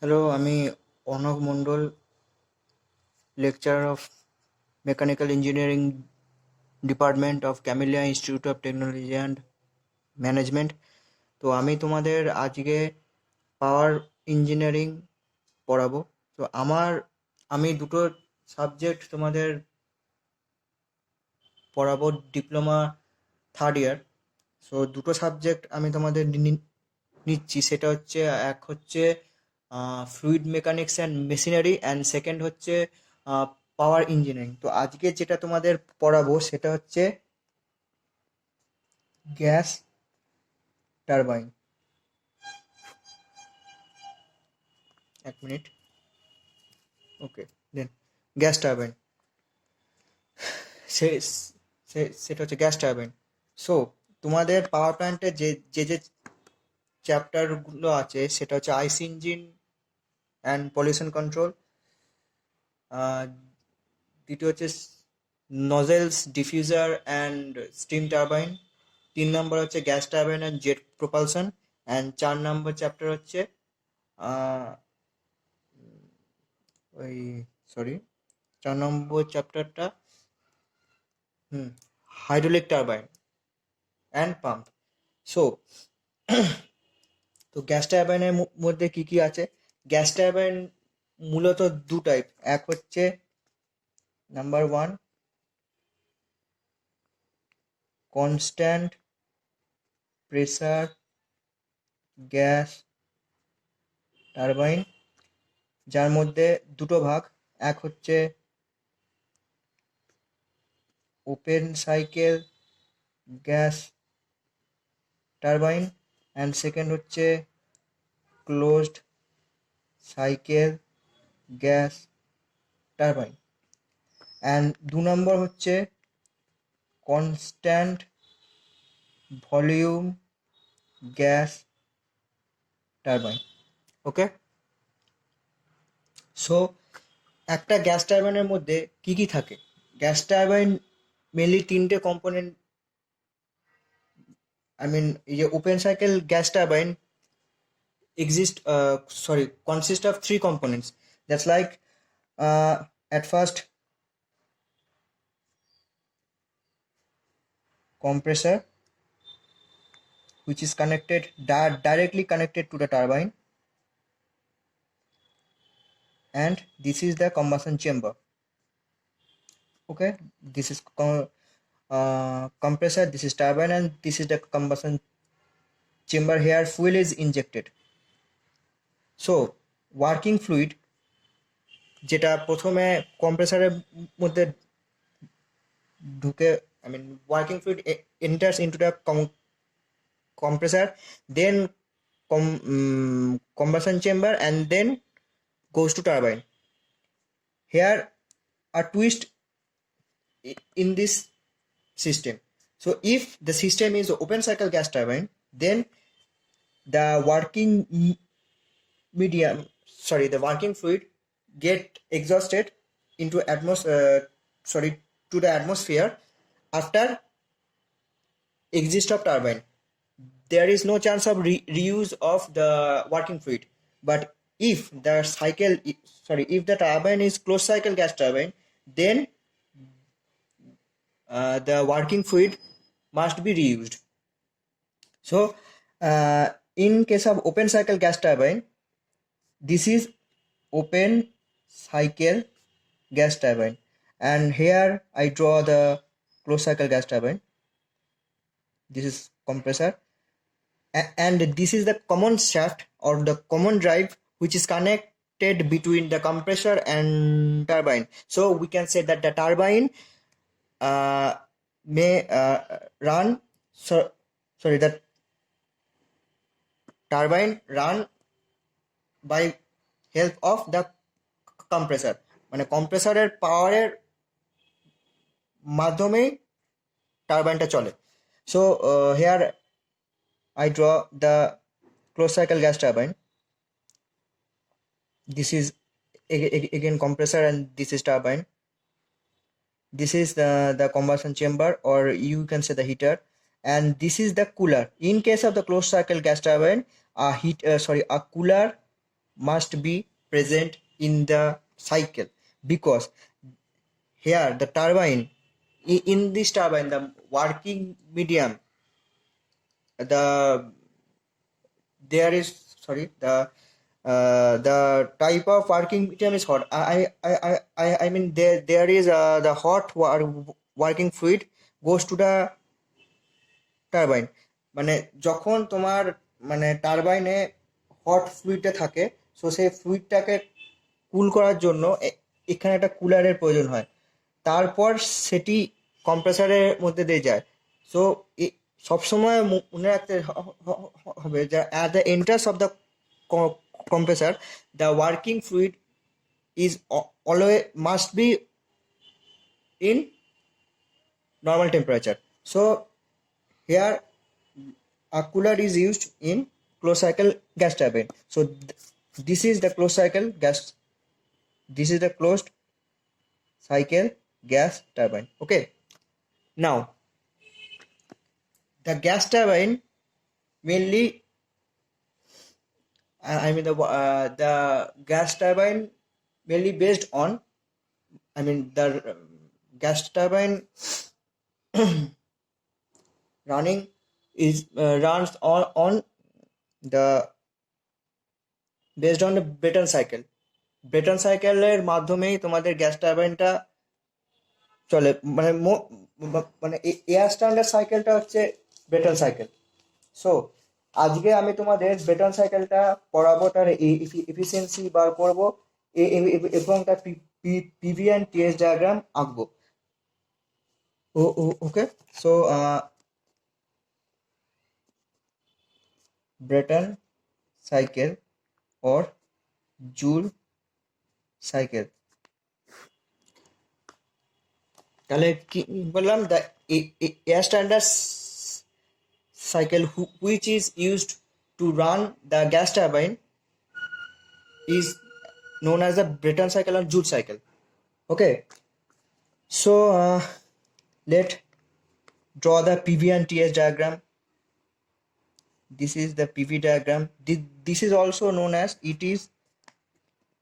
Hello, আমি Anak Mondal, lecturer of mechanical engineering department of Camellia institute of technology and management. তো আমি তোমাদের আজকে পাওয়ার ইঞ্জিনিয়ারিং পড়াবো। তো আমি দুটো সাবজেক্ট তোমাদের পড়াবো ডিপ্লোমা থার্ড ইয়ার। সো দুটো সাবজেক্ট আমি তোমাদের নিচ্ছি, সেটা হচ্ছে এক হচ্ছে fluid mechanics and machinery, and second হচ্ছে পাওয়ার ইঞ্জিনিয়ারিং। তো আজকে যেটা তোমাদের পড়াবো সেটা হচ্ছে গ্যাস টারবাইন। এক মিনিট। ওকে, দেন গ্যাস টারবাইন, সে সেটা হচ্ছে গ্যাস টারবাইন। সো তোমাদের পাওয়ার প্ল্যান্টে যে যে যে চ্যাপ্টারগুলো আছে সেটা হচ্ছে আইসি ইঞ্জিন অ্যান্ড পলিউশন কন্ট্রোল, দ্বিতীয় হচ্ছে নজেলস, ডিফিউজার অ্যান্ড স্টিম টারবাইন, 3 নম্বর হচ্ছে gas turbine and jet propulsion, and 4 number chapter হচ্ছে আহ, ওই সরি 4 নম্বর চ্যাপ্টারটা hydraulic turbine and pump. So তো গ্যাস টারবাইনের মধ্যে কি কি আছে? গ্যাস টারবাইন মূলত দু টাইপ। এক হচ্ছে number 1 constant pressure gas turbine, যার মধ্যে দুটো ভাগ। এক হচ্ছে open cycle gas turbine and second হচ্ছে closed cycle gas turbine. And 2 number হচ্ছে constant volume gas turbine. Okay, so একটা গ্যাস টারবাইনের মধ্যে কি কি থাকে? গ্যাস টারবাইন মেনলি 3টে কম্পোনেন্ট, এই যে open cycle gas turbine consist of 3 components. That's like at first compressor, which is directly connected to the turbine, and this is the combustion chamber. Okay, this is compressor, this is turbine, and this is the combustion chamber. Here fuel is injected. So working fluid যেটা প্রথমে কম্প্রেসারের মধ্যে ঢুকে, working fluid enters into the compressor, then combustion chamber, and then goes to turbine. Here a twist in this system. So if the system is open cycle gas turbine, then the working working fluid get exhausted into to the atmosphere after exit of turbine. There is no chance of reuse of the working fluid. But if if the turbine is closed cycle gas turbine, then the working fluid must be reused. So in case of open cycle gas turbine, this is open cycle gas turbine, and here I draw the closed cycle gas turbine. This is compressor, and this is the common shaft or the common drive which is connected between the compressor and turbine. So we can say that the turbine may the turbine run by help of the compressor, মানে কম্প্রেসারের পাওয়ারের মাধ্যমেই টারবাইনটা চলে। So here I draw the closed cycle gas turbine. This is again compressor, and this is turbine. This is the combustion chamber, or you can say the heater, and this is the cooler. In case of the closed cycle gas turbine, a cooler must be present in the cycle, because here the turbine, in this turbine, the working medium, the there is, sorry, the type of working medium is hot. I mean, there is the hot working fluid goes to the turbine, মানে যখন তোমার মানে টারবাইনে hot ফ্লুইডটা থাকে, so সেই ফ্লুইডটাকে কুল করার জন্য এখানে একটা কুলারের প্রয়োজন হয়, তারপর সেটি কম্প্রেসারের মধ্যে দিয়ে যায়। সো সবসময় মনে রাখতে হবে যে at the entrance of the compressor, the working fluid is always must be in normal temperature. So here a cooler is used in closed cycle gas turbine. So this is the closed cycle gas, this is the closed cycle gas turbine. Okay, now the gas turbine mainly, I mean the gas turbine mainly based on, I mean the gas turbine running is runs on the based on the Brayton cycle. Brayton cycle এর মাধ্যমেই তোমাদের gas টারবাইনটা চলে, মানে মানে air standard সাইকেলটা হচ্ছে Brereton cycle. So আজকে আমি তোমাদের ব্রেটন সাইকেলটা পড়াবো, তার এফিসিয়েন্সি বার করবো এবং তার পিভি অ্যান্ড টিএস ডায়াগ্রাম আঁকবো। Okay, so Brayton cycle or Joule cycle, তাহলে কি বললাম, the air standard cycle which is used to run the gas turbine is known as the Brayton cycle or Joule cycle. Okay, so let draw the PV and TS diagram. This is the PV diagram. This is also known as, it is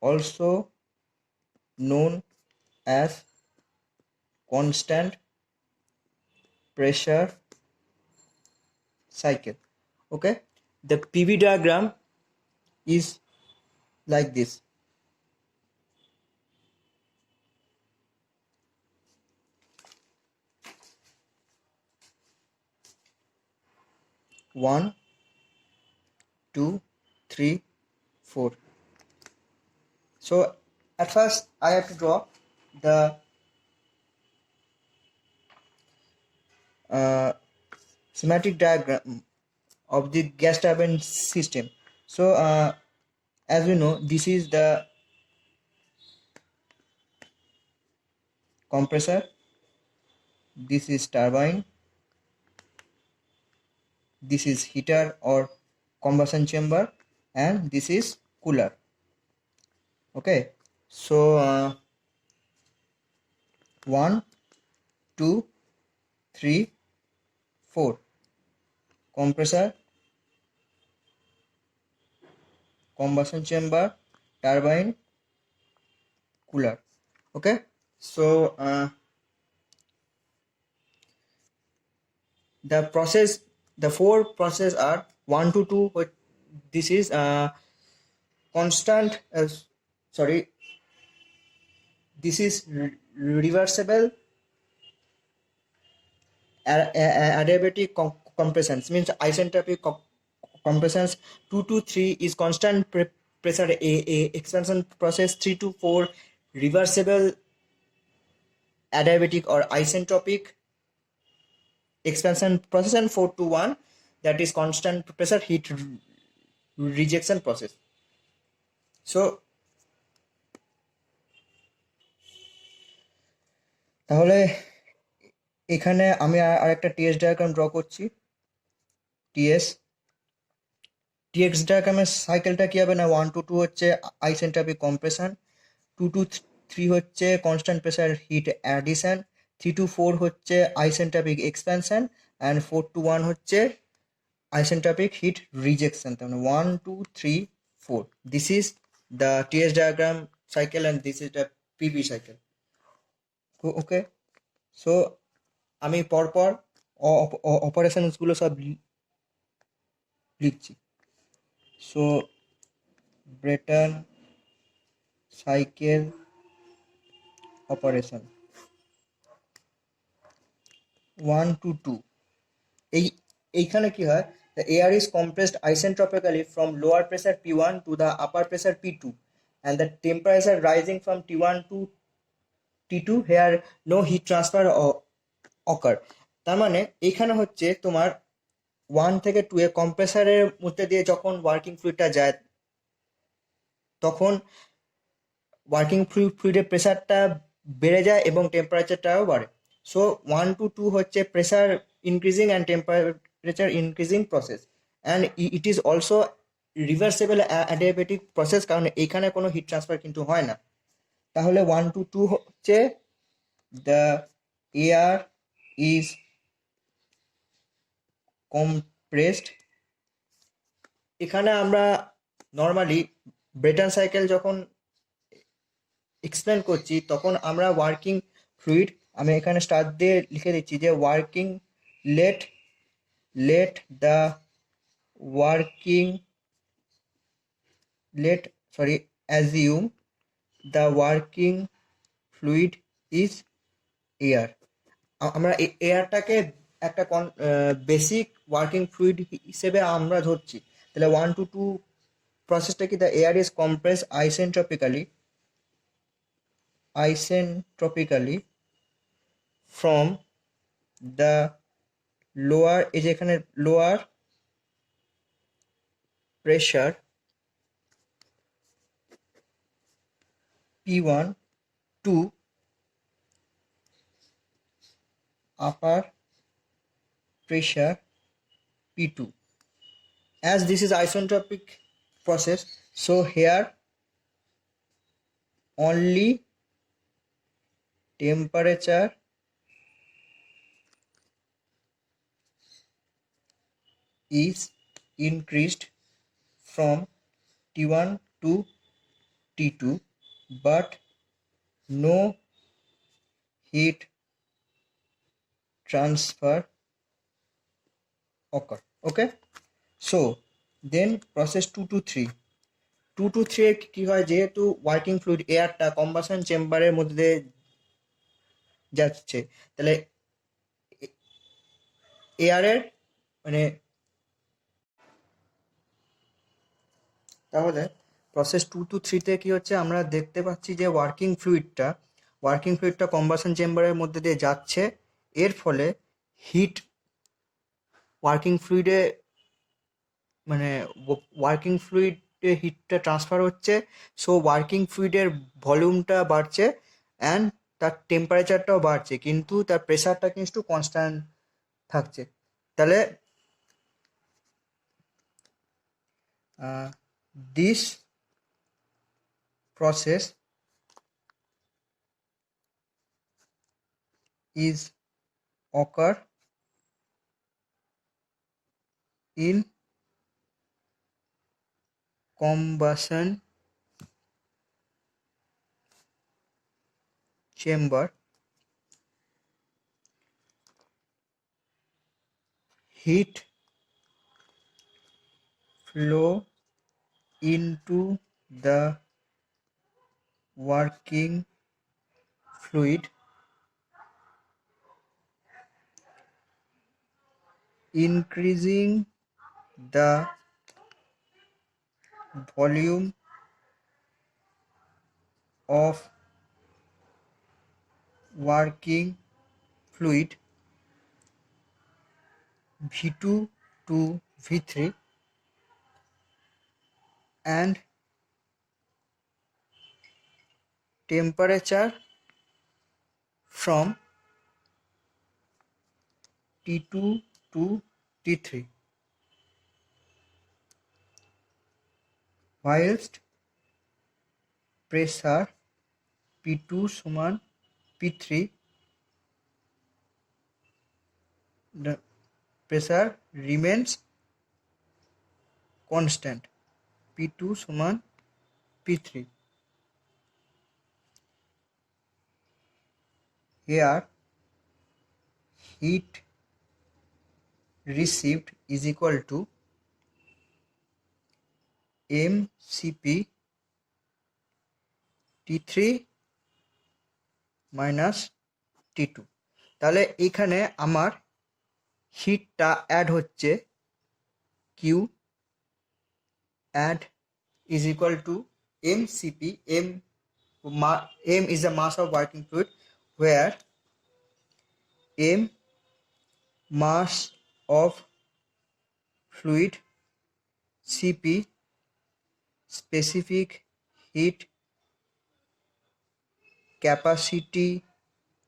also known as constant pressure cycle. Okay, the PV diagram is like this. One, 2, 3, 4. So at first I have to draw the schematic diagram of the gas turbine system. So as we know, this is the compressor, this is turbine, this is heater or combustion chamber, and this is cooler. Okay, so 1, 2, 3, 4, compressor, combustion chamber, turbine, cooler. Okay, so the process, the four process are 1 to 2. This is constant, sorry, this is reversible adiabatic compressions, means isentropic compressions. 2 to 3 is constant pressure expansion process. 3 to 4 reversible adiabatic or isentropic expansion process, and 4 to 1, that is constant pressure heat rejection process. So তাহলে এখানে আমি আরেকটা T S diagram draw করছি। T S ডায়াগ্রামের সাইকেলটা কি হবে না, 1 to 2 হচ্ছে আইসেন্ট্রপিক কম্প্রেশন, 2 to 3 হচ্ছে constant pressure heat addition, 3 to 4 হচ্ছে আইসেন্ট্রপিক এক্সপ্যানশন, অ্যান্ড 4 to 1 হচ্ছে আইসেন্ট্রপিক হিট রিজেকশন। তার মানে 1, 2, 3, 4, this is the TS diagram cycle, and this is the PV cycle. Okay, so আমি পরপর অপারেশনসগুলো সব লিখছি। So Brayton cycle operation 1 to 2, এইখানে কি হয়, the air is compressed isentropically from lower pressure P1 to the upper pressure P2, and the temperature rising from T1 to T2, here no heat transfer occur. তার মানে এইখানে হচ্ছে তোমার 1 থেকে 2 এ কম্প্রেসারের মধ্যে দিয়ে যখন ওয়ার্কিং ফ্লুইডটা যায়, তখন ওয়ার্কিং ফ্লুইডের প্রেসারটা বেড়ে যায় এবং টেম্পারেচারটাও বাড়ে। সো 1 to 2 হচ্ছে pressure increasing and temperature increasing process, and it is also reversible adiabatic process, কারণ এইখানে কোনো হিট ট্রান্সফার কিন্তু হয় না। তাহলে 1 to 2 হচ্ছে দ্য এয়ার ইজ compressed। এখানে আমরা নর্মালি ব্রেটন সাইকেল যখন এক্সপ্লেন করছি তখন আমরা ওয়ার্কিং ফ্লুইড, আমি এখানে স্টার দিয়ে লিখে দিচ্ছি যে working let the working assume the working fluid is air. আমরা এয়ারটাকে একটা বেসিক ওয়ার্কিং ফ্লুইড হিসেবে আমরা ধরছি। তাহলে 1 to 2 প্রসেসটা কি, the air is compress isentropically from the lower, এই যে এখানে lower pressure P1 to upper pressure P2. As this is isentropic process, so here only temperature is increased from T1 to T2, but no heat transfer occur. Okay, so then process 2 to 3 এ কি হয়, যেহেতু working fluid এয়ারটা combustion চেম্বারের মধ্যে দিয়ে যাচ্ছে, তাহলে এয়ারের মানে তাহলে প্রসেস 2 to 3 তে কি হচ্ছে, আমরা দেখতে পাচ্ছি যে ওয়ার্কিং ফ্লুইডটা কম্বাসন চেম্বারের মধ্যে দিয়ে যাচ্ছে, এর ফলে হিট ওয়ার্কিং ফ্লুইডে হিটটা ট্রান্সফার হচ্ছে। সো ওয়ার্কিং ফ্লুইডের ভলিউমটা বাড়ছে অ্যান্ড তার টেম্পারেচারটাও বাড়ছে, কিন্তু তার প্রেসারটা কিন্তু কনস্ট্যান্ট থাকছে। তাহলে this process is occur in combustion chamber. Heat flow into the working fluid, increasing the volume of working fluid V2 to V3 and temperature from T2 to T3, whilst pressure P2 সমান P3, the pressure remains constant, P2 সমান P3. Here heat received is equal to mCp T3 minus T2. তাহলে এখানে আমার হিটটা add হচ্ছে Q add is equal to mCp. M is the mass of working fluid, where m mass of fluid, Cp specific heat capacity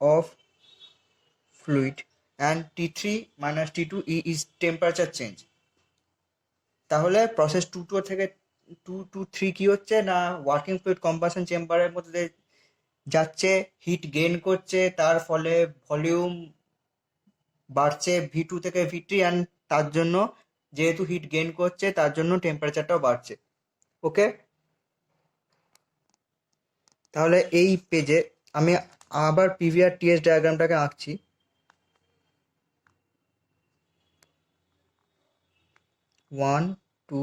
of fluid, and T3 minus T2 is temperature change. তাহলে process 2 থেকে 2 3 কি হচ্ছে না, working fluid combustion চেম্বারের মধ্যে যাচ্ছে, hit gain করছে, তার ফলে ভলিউম বাড়ছে V2 থেকে V3, অ্যান্ড তার জন্য যেহেতু হিট গেইন করছে তার জন্য টেম্পারেচারটাও বাড়ছে। ওকে, তাহলে এই পেজে আমি আবার পিভিআর টিএস ডায়াগ্রামটাকে আঁকছি। One two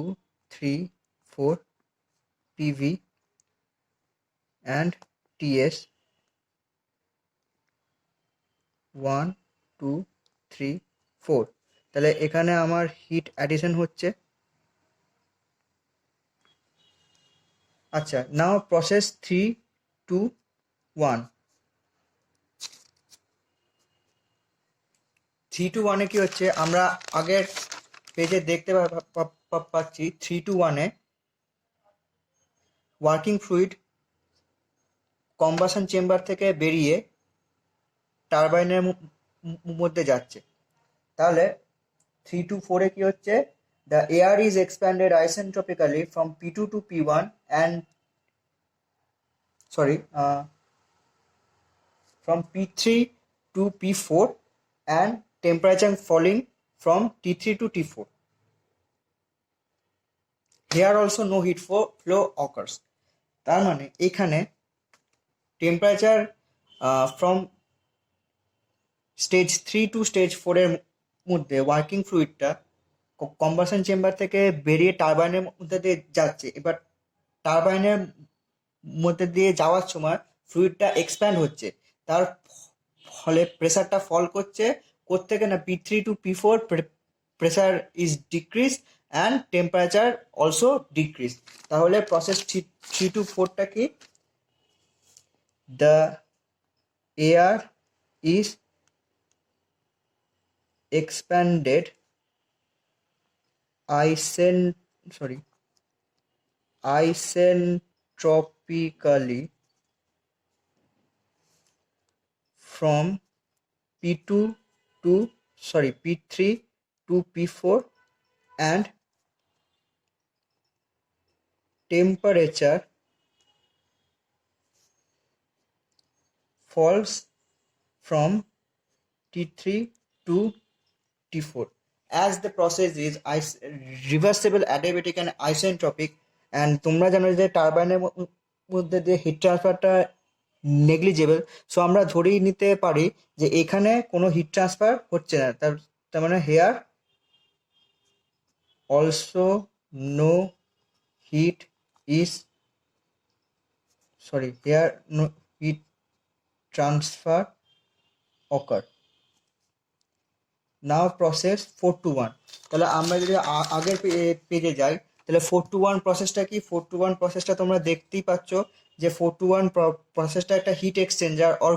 three four PV and TS, 1 2 3 4। তাহলে এখানে আমার হিট অ্যাডিশন হচ্ছে। আচ্ছা, নাও প্রসেস 3 2 1। 3 to 1 কি হচ্ছে, আমরা আগের পেজে দেখতে পাচ্ছি 3 to 1 working fluid combustion chamber থেকে বেরিয়ে টারবাইনের মধ্যে যাচ্ছে। তাহলে 3 to 4 কি হচ্ছে, the air is expanded isentropically from P2 to P1 and from P3 to P4, and temperature falling from T3 to T4. Here also no heat flow occurs. তার মানে এখানে temperature from stage 3 to stage 4 এর মধ্যে working ফ্লুইডটা combustion chamber থেকে বেরিয়ে টারবাইনের মধ্যে দিয়ে যাচ্ছে। এবার টারবাইনের মধ্যে দিয়ে যাওয়ার সময় ফ্লুইডটা এক্সপ্যান্ড হচ্ছে, তার ফলে প্রেসারটা ফল করছে। কোত্থেকে না, P3 to P4 pressure is decrease and temperature also decrease. তাহলে প্রসেস 3 to 4টা কি, the air is expanded isentropically from P3 to P4, and temperature falls from T3 to T4. As the process is reversible, adiabatic and isentropic, and তোমরা জানো যে টারবাইনের মধ্যে যে hit ট্রান্সফারটা negligible, so আমরা ধরেই নিতে পারি যে এখানে কোনো হিট ট্রান্সফার হচ্ছে না। তার মানে here also no heat transfer occur. Now process 4 to 1। তাহলে আমরা যদি আগের পেজে যাই, তাহলে 4 to 1 প্রসেসটা কি, 4 to 1 প্রসেসটা তোমরা দেখতেই পাচ্ছ যে 4 to 1 প্রসেসটা একটা হিট এক্সচেঞ্জার অর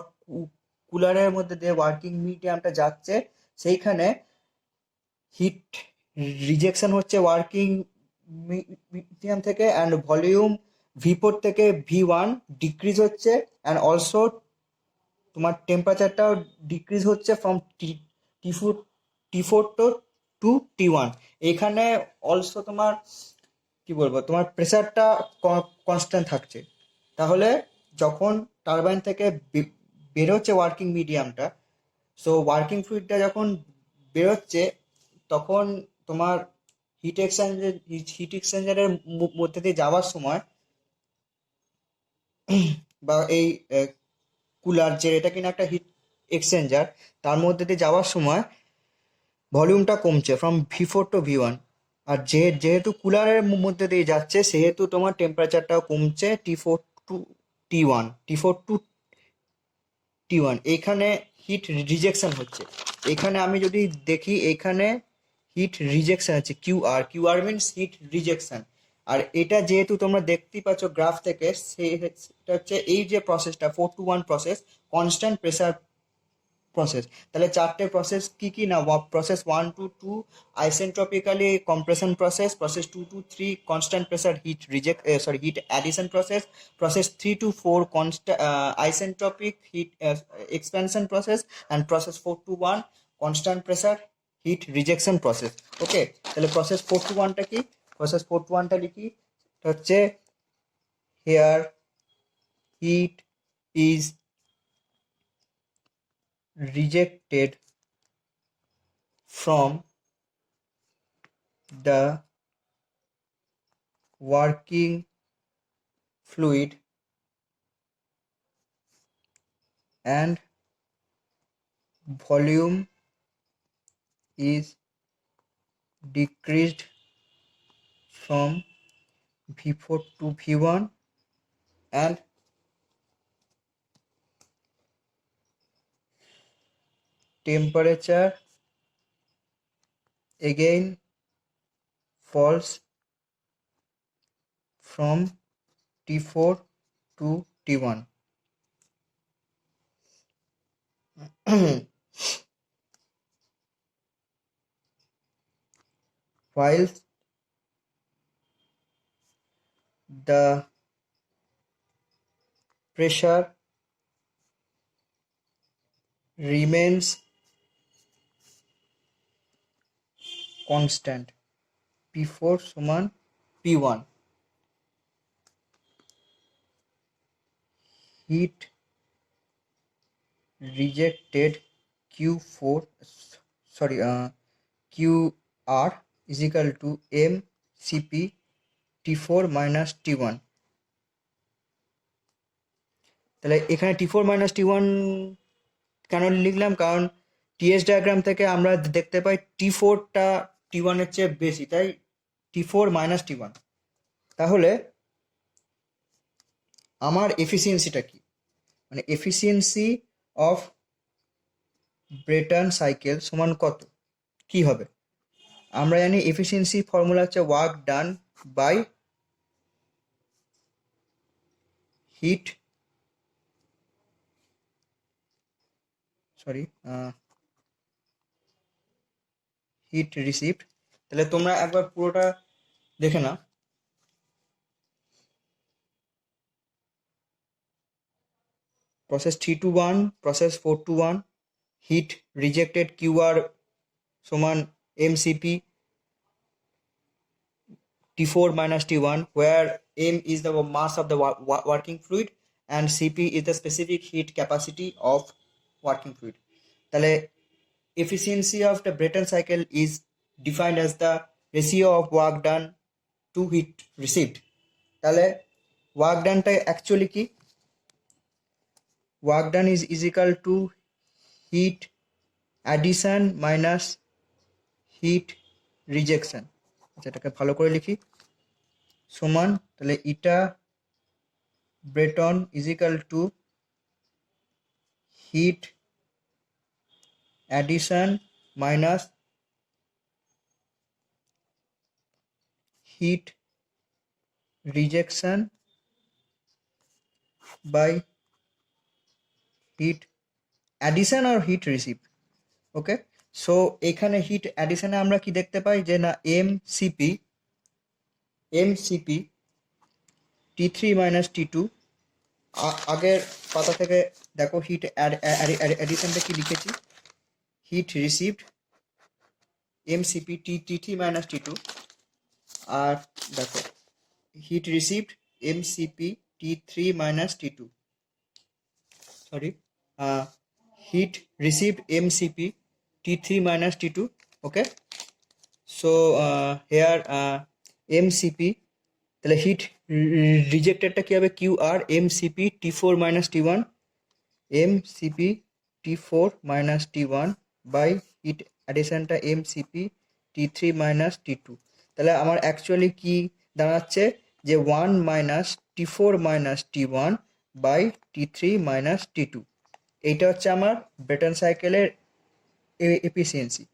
কুলারের মধ্যে দিয়ে ওয়ার্কিং মিডিয়ামটা যাচ্ছে, সেইখানে হিট রিজেকশন হচ্ছে ওয়ার্কিং মিডিয়াম থেকে, অ্যান্ড ভলিউম V4 থেকে V1 ডিক্রিজ হচ্ছে, অ্যান্ড অলসো তোমার টেম্পারেচারটাও ডিক্রিজ হচ্ছে ফ্রম T4 টু T1। এখানে অলসো তোমার কি বলবো, তোমার প্রেসারটা কনস্ট্যান্ট থাকছে। তাহলে যখন টারবাইন থেকে বেরোচ্ছে ওয়ার্কিং মিডিয়ামটা, সো ওয়ার্কিং ফ্লুইডটা যখন বেরোচ্ছে তখন তোমার হিট এক্সচেঞ্জারের মধ্যে দিয়ে যাওয়ার সময় বা এই কুলার যে এটা কিনা একটা হিট এক্সচেঞ্জার, তার মধ্যে দিয়ে যাওয়ার সময় ভলিউমটা কমছে ফ্রম V4 to V1। আর যেহেতু কুলারের মধ্যে দিয়ে যাচ্ছে সেহেতু তোমার টেম্পারেচারটাও কমছে T4 টু T1। এইখানে হিট রিজেকশন হচ্ছে। এখানে আমি যদি দেখি এখানে হিট রিজেকশন আছে কিউআর মিনস হিট রিজেকশন। আর এটা যেহেতু তোমরা দেখতেই পাচ্ছ গ্রাফ থেকে, সেটা হচ্ছে এই যে প্রসেসটা 4 to 1 process, constant pressure process. তাহলে চারটে প্রসেস কি কি না, process 1 to 2 isentropically compression process, process 2 to 3 constant pressure heat addition process, process 3 to 4 isentropic heat expansion process, and process 4 to 1 constant pressure heat rejection process. Okay, তাহলে process 4 to 1টা কি? Process 4 to 1টা লিখি, এটা হচ্ছে here heat is rejected from the working fluid and volume is decreased from V4 to V1 and temperature again falls from T4 to T1. While the pressure remains constant, P4 সমান P1, heat rejected QR is equal to mCp T4 minus T1। তাহলে এখানে T4 minus T1 কেন লিখলাম? কারণ T S diagram থেকে আমরা দেখতে পাই T4টা T1 এর চেয়ে বেশি, তাই T4 minus T1। তাহলে আমার এফিসিয়েন্সিটা কি, মানে এফিসিয়েন্সি অফ ব্রেটন সাইকেল সমান কত, কি হবে? আমরা জানি এফিসিয়েন্সি ফর্মুলা হচ্ছে work done by heat heat received. তাহলে তোমরা একবার পুরোটা দেখে নাও। Process 3 to 1, process 4 to 1, heat rejected QR সমান mCp T4 minus T1, where m is the mass of the working fluid and Cp is the specific heat capacity of working fluid. তাহলে efficiency of the Brayton cycle is defined as the ratio of work done to heat received। তাহলে work doneটা actually কি? work done is equal to heat addition minus heat rejection। এটাকে ভালো করে লিখি, সমান তাহলে ইটা Brereton is equal to heat addition minus heat rejection by heat addition or heat receive। Okay, so এখানে hit অ্যাডিশনে আমরা কি দেখতে পাই যে না mCp T3 minus T2। আগের পাতা থেকে দেখো হিট অ্যাডিশনটা কি লিখেছি, heat received mCp T3 minus T2, আর দেখো heat received mCp T3 minus T2, heat received mCp T3 minus T2। okay, so here mCp, তাহলে হিট রিজেক্টেডটা কি হবে, Q R mCp T4 - T1, mCp T4 - T1 by heat অ্যাডিশনটা mCp T3 - T2। তাহলে আমার actually কি দাঁড়াচ্ছে যে 1 - T4 - T1 by T3 - T2। এইটা হচ্ছে আমার ব্রেটন সাইকেলের এফিসিয়েন্সি।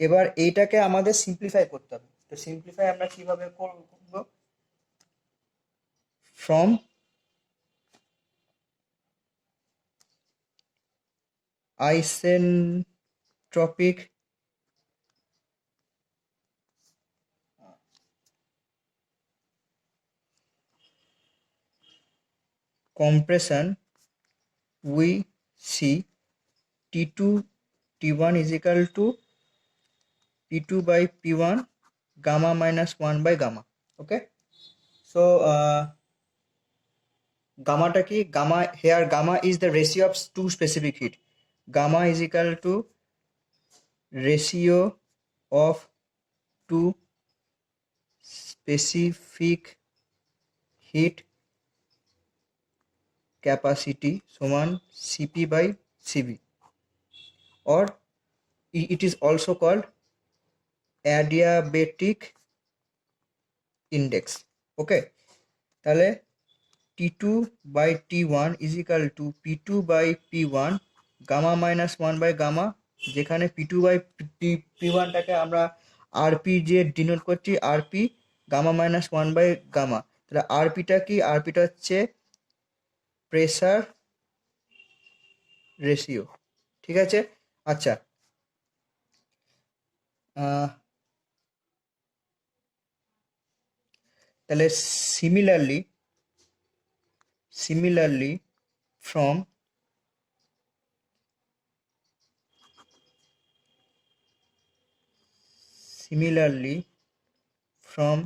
এবার এইটাকে আমাদের সিম্পলিফাই করতে হবে। তো সিম্পলিফাই আমরা কিভাবে করব, from isentropic compression we see T2 T1 is equal to P2 by P1 gamma minus 1 by gamma. Okay, so gamma ta ki, gamma here, gamma is the ratio of two specific heat. Gamma is equal to ratio of two specific heat capacity সমান Cp by Cv, or it is also called adiabatic index. Okay, তাহলে T2 by T1 is equal to P2 by P1 gamma minus 1 by gamma, যেখানে P2 by P1 টাকে আমরা RP যে denote করছি, RP gamma minus 1 by gamma। তাহলে RPটা কি, RPটা হচ্ছে pressure ratio. ঠিক আছে, আচ্ছা, তাহলে similarly from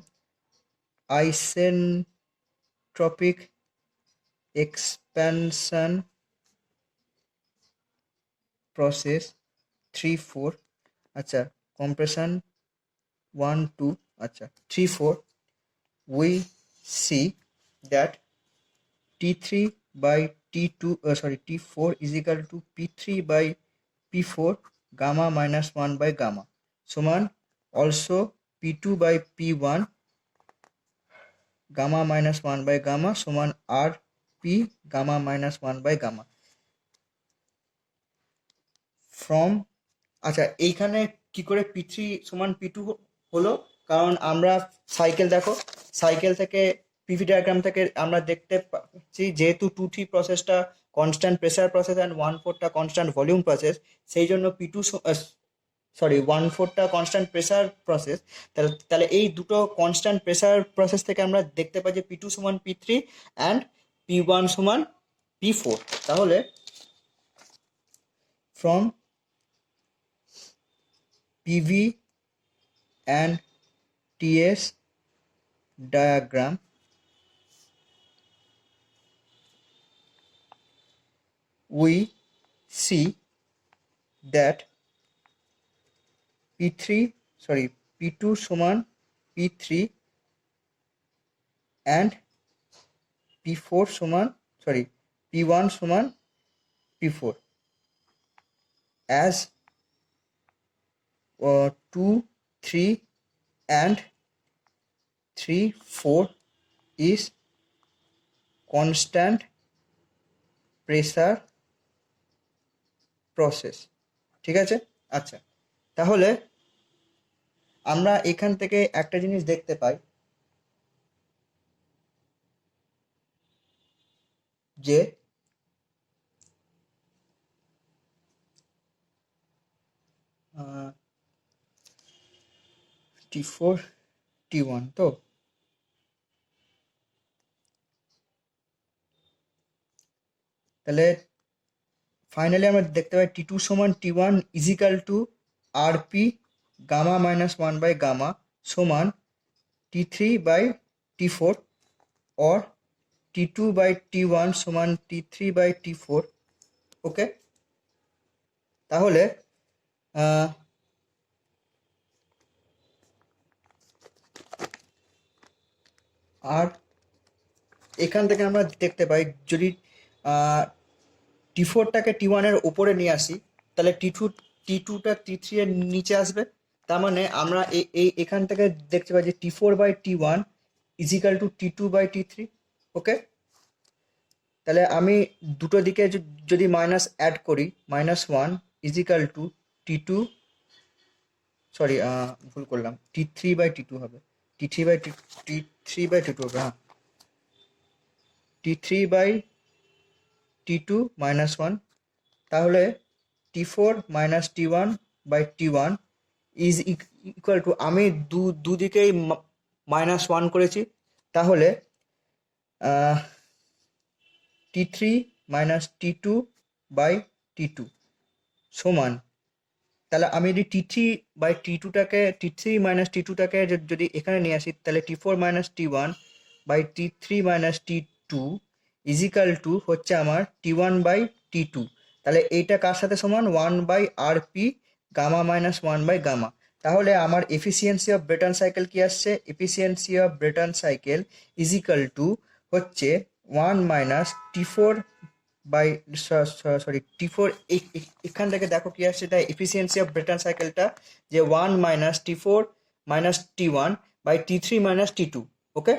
isentropic expansion process 3-4, আচ্ছা, compression 1-2, আচ্ছা 3-4, we see that T3 by T2 T4 is equal to P3 by P4 gamma minus 1 by gamma সমান also P2 by P1 gamma minus 1 by gamma সমান RP gamma minus 1 by gamma from, আচ্ছা এইখানে কি করে P3 সমান P2 হলো, কারণ আমরা সাইকেল দেখো, সাইকেল থেকে পিভি ডায়াগ্রাম থেকে আমরা দেখতে পাচ্ছি যেহেতু 2-3 প্রসেসটা কনস্ট্যান্ট প্রেসার প্রসেস অ্যান্ড 1-4টা কনস্ট্যান্ট ভলিউম প্রসেস, সেই জন্য P2 1-4টা কনস্ট্যান্ট প্রেসার প্রসেস। তাহলে এই দুটো কনস্ট্যান্ট প্রেসার প্রসেস থেকে আমরা দেখতে পাই যে P2 সমান P3 অ্যান্ড P1 সমান P4। তাহলে from PV and TS diagram we see that P2 সমান P3 and P1 সমান P4 as 2, 3 and 3, 4 is constant pressure process। ঠিক আছে, আচ্ছা, তাহলে আমরা এখান থেকে একটা জিনিস দেখতে পাই যে T4 T1, তো তাহলে ফাইনালি আমরা দেখতে পাই T2 সমান T1 is equal to RP gamma minus 1 by gamma সমান T3 by T4 or T2 by T1 সমান T3 বাই T4। ওকে, তাহলে আর এখান থেকে আমরা দেখতে পাই যদি T4টাকে T1-এর ওপরে নিয়ে আসি তাহলে T2টা T3 এর নিচে আসবে। তার মানে আমরা এই এখান থেকে দেখতে পাই যে T4/T1 ইজিক্যাল টু T2/T3। ওকে, তাহলে আমি দুটো দিকে যদি মাইনাস অ্যাড করি, -1 ইজিক্যাল টু T2, সরি ভুল করলাম, T3/T2 হবে, T3/T2 হবে, হ্যাঁ, T3/T2 -1, তাহলে T4 - T1/T1 is equal to, আমি দুদিকেই -1 করেছি, তাহলে T3 - T2/T2 সমান, তাহলে আমি যদি T3 যদি এখানে নিয়ে আসি তাহলে T4 - T1/T3 - T2 is equal to হচ্ছে আমার T1/T2। তাহলে এইটা কার সাথে সমান? 1/RP গামা -1/গামা। তাহলে আমার এফিসিয়েন্সি অফ ব্রেটন সাইকেল কি আসছে? Efficiency of Brayton cycle is equal to হচ্ছে 1 - T4 বাই, T4, এখান থেকে দেখো কি আসছে, তাই এফিসিয়েন্সি অফ ব্রেটন সাইকেলটা যে 1 - T4 - T1 by T3 - T2। Okay,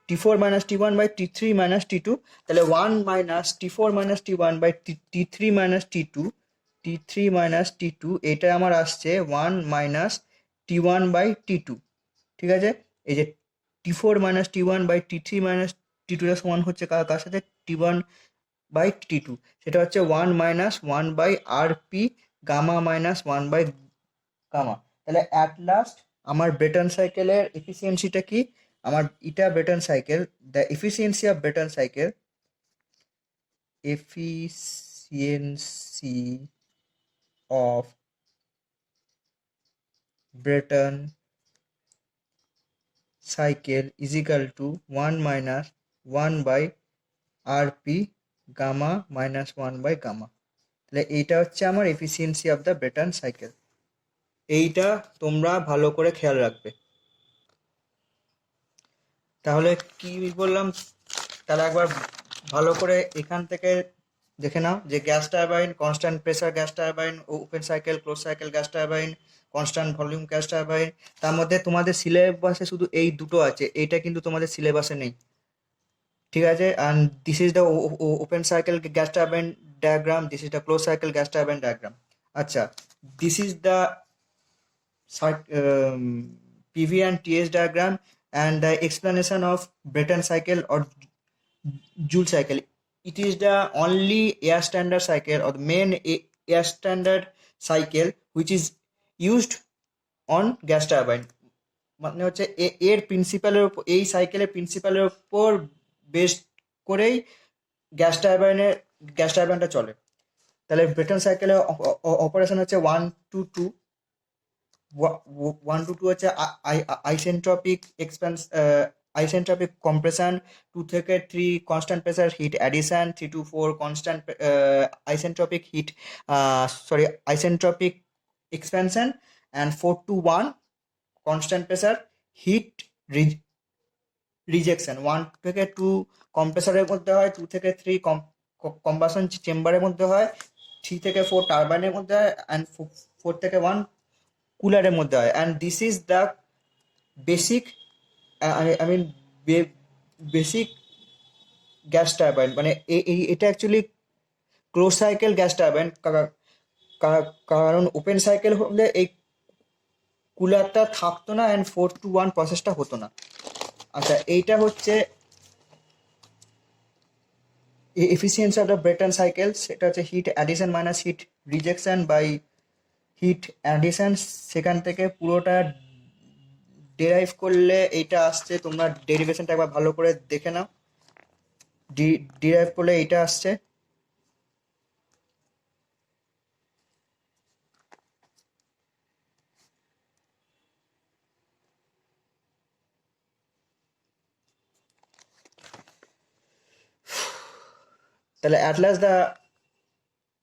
T4 - T1 by T3 - T2, তাহলে 1 - T4 - T1 by T3 - T2 এটা আমার আসছে 1 - T1 বাই T2। ঠিক আছে, এই যে T4 - T1 by T3 - T2 এর সমান হচ্ছে কার সাথে? T1/T2, সেটা হচ্ছে 1 - 1/RP গামা -1/গামা। তাহলে অ্যাট লাস্ট আমার ব্রেটন সাইকেলের এফিসিয়েন্সিটা কি? আমার এটা Brayton cycle, the efficiency of Brayton cycle, efficiency of Brayton cycle is equal to 1 - 1/RP gamma -1/গামা। তাহলে এইটা হচ্ছে আমার efficiency of the Brayton cycle. এইটা তোমরা ভালো করে খেয়াল রাখবে। তাহলে কি বললাম, তাহলে একবার ভালো করে এখান থেকে দেখে নাও যে gas turbine, constant pressure gas turbine, open cycle, close cycle gas turbine, constant volume gas turbine. তার মধ্যে তোমাদের সিলেবাসে শুধু এই দুটো আছে, এইটা কিন্তু তোমাদের সিলেবাসে নেই। ঠিক আছে, and this is the open cycle gas turbine diagram, this is the close cycle gas turbine diagram. আচ্ছা, this is the PV and TS diagram and the explanation of Brayton cycle or Joule cycle. It is the only air standard cycle or the main air standard cycle which is used on gas turbine. মানে হচ্ছে এর প্রিন্সিপালের উপর, এই সাইকেলের প্রিন্সিপালের উপর base করেই গ্যাস টারবাইনটা চলে। তাহলে ব্রেটন সাইকেলের অপারেশন হচ্ছে 1 to 2, 1 to 2 হচ্ছে আইসেন্ট্রপিক আইসেন্ট্রপিক কম্প্রেশন, 2 থেকে 3 constant pressure heat addition, 3 to 4 constant isentropic heat isentropic expansion, and 4 to 1 constant pressure heat rejection. 1 থেকে 2 কম্প্রেসারের মধ্যে হয়, 2 থেকে 3 কম্বাসন চেম্বারের মধ্যে হয়, 3 থেকে 4 টারবাইনের মধ্যে হয়, অ্যান্ড 4 থেকে 1 কুলারের মধ্যে হয়। And this is the basic, I mean basic gas turbine. মানে এটা actually close cycle gas turbine, কারণ ওপেন সাইকেল হলে এই কুলারটা থাকতো না অ্যান্ড 4 to 1 প্রসেসটা হতো না। আচ্ছা, এইটা হচ্ছে efficiency of the Brayton cycle, সেটা হচ্ছে heat addition minus heat rejection by heat addition. সেখান থেকে পুরোটা ডেরাইভ করলে এইটা আসছে, তোমরা ডেরিভেশনটা একবার ভালো করে দেখে নাও, ডিরাইভ করলে এইটা আসছে। তাহলে অ্যাট লাস্ট দ্য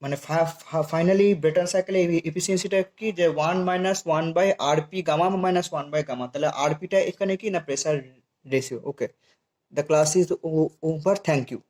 মানে ফাইনালি ব্রেটন সাইকেলের এফিসিয়েন্সিটা কি, যে 1 - 1/RP গামা -1/গামা। তাহলে আরপিটা এখানে কি না, pressure ratio. Okay, the class is over. Thank you.